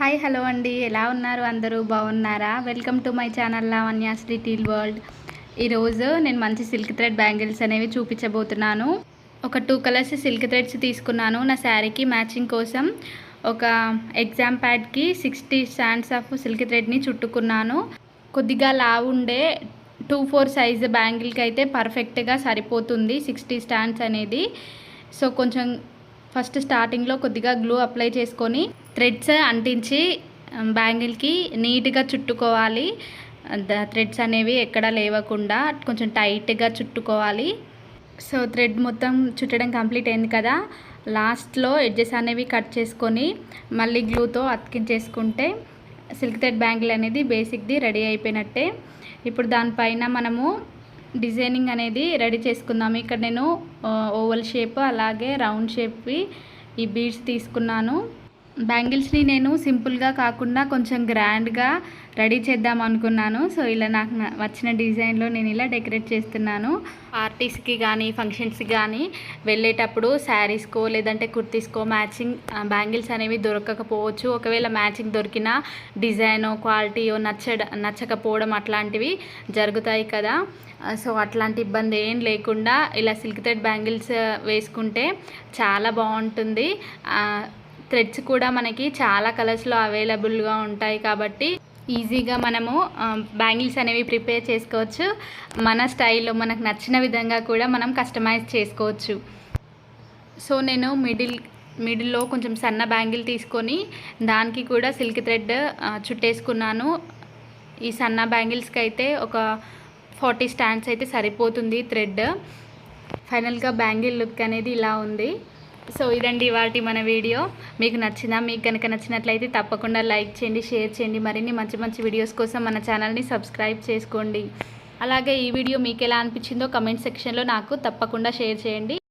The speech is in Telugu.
హాయ్ హలో అండి, ఎలా ఉన్నారు? అందరూ బాగున్నారా? Welcome to my channel Lavanya little world. ఈరోజు నేను మంచి సిల్క్ థ్రెడ్ బ్యాంగిల్స్ అనేవి చూపించబోతున్నాను. ఒక 2 కలర్స్ సిల్క్ థ్రెడ్స్ తీసుకున్నాను నా శారీకి మ్యాచింగ్ కోసం. ఒక ఎగ్జామ్ ప్యాడ్కి 60 స్టాండ్స్ ఆఫ్ సిల్క్ థ్రెడ్ని చుట్టుకున్నాను. కొద్దిగా లావు ఉండే 2-4 సైజు బ్యాంగిల్కి అయితే పర్ఫెక్ట్గా సరిపోతుంది 60 స్టాండ్స్ అనేది. సో కొంచెం ఫస్ట్ స్టార్టింగ్లో కొద్దిగా గ్లూ అప్లై చేసుకొని థ్రెడ్స్ అంటించి బ్యాంగిల్కి నీట్గా చుట్టుకోవాలి. థ్రెడ్స్ అనేవి ఎక్కడ లేవకుండా కొంచెం టైట్గా చుట్టుకోవాలి. సో థ్రెడ్ మొత్తం చుట్టడం కంప్లీట్ అయింది కదా, లాస్ట్లో ఎడ్జెస్ అనేవి కట్ చేసుకొని మళ్ళీ గ్లూతో అతికించేసుకుంటే సిల్క్ థ్రెడ్ బ్యాంగిల్ అనేది బేసిక్ది రెడీ అయిపోయినట్టే. ఇప్పుడు దానిపైన మనము డిజైనింగ్ అనేది రెడీ చేసుకుందాము. ఇక్కడ నేను ఓవల్ షేప్ అలాగే రౌండ్ షేప్వి ఈ బీడ్స్ తీసుకున్నాను. బ్యాంగిల్స్ని నేను సింపుల్గా కాకుండా కొంచెం గ్రాండ్గా రెడీ చేద్దాం అనుకున్నాను. సో ఇలా నాకు వచ్చిన డిజైన్లో నేను ఇలా డెకరేట్ చేస్తున్నాను. పార్టీస్కి కానీ ఫంక్షన్స్కి కానీ వెళ్ళేటప్పుడు శారీస్కో లేదంటే కుర్తీస్కో మ్యాచింగ్ బ్యాంగిల్స్ అనేవి దొరకకపోవచ్చు. ఒకవేళ మ్యాచింగ్ దొరికిన డిజైనో క్వాలిటీయో నచ్చకపోవడం అట్లాంటివి జరుగుతాయి కదా. సో అట్లాంటి ఇబ్బంది ఏం లేకుండా ఇలా సిల్క్ థ్రెడ్ బ్యాంగిల్స్ వేసుకుంటే చాలా బాగుంటుంది. థ్రెడ్స్ కూడా మనకి చాలా కలర్స్లో అవైలబుల్గా ఉంటాయి కాబట్టి ఈజీగా మనము బ్యాంగిల్స్ అనేవి ప్రిపేర్ చేసుకోవచ్చు. మన స్టైల్లో మనకు నచ్చిన విధంగా కూడా మనం కస్టమైజ్ చేసుకోవచ్చు. సో నేను మిడిల్లో కొంచెం సన్న బ్యాంగిల్ తీసుకొని దానికి కూడా సిల్క్ థ్రెడ్ చుట్టేసుకున్నాను. ఈ సన్న బ్యాంగిల్స్కి అయితే ఒక 40 స్టాండ్స్ అయితే సరిపోతుంది థ్రెడ్. ఫైనల్గా బ్యాంగిల్ లుక్ అనేది ఇలా ఉంది. సో ఇదండి ఇవాల్టి మన వీడియో. మీకు నచ్చిందా? మీకు కనుక నచ్చినట్లయితే తప్పకుండా లైక్ చేయండి, షేర్ చేయండి. మరిన్ని మంచి మంచి వీడియోస్ కోసం మన ఛానల్ని సబ్స్క్రైబ్ చేసుకోండి. అలాగే ఈ వీడియో మీకు ఎలా అనిపించిందో కమెంట్ సెక్షన్లో నాకు తప్పకుండా షేర్ చేయండి.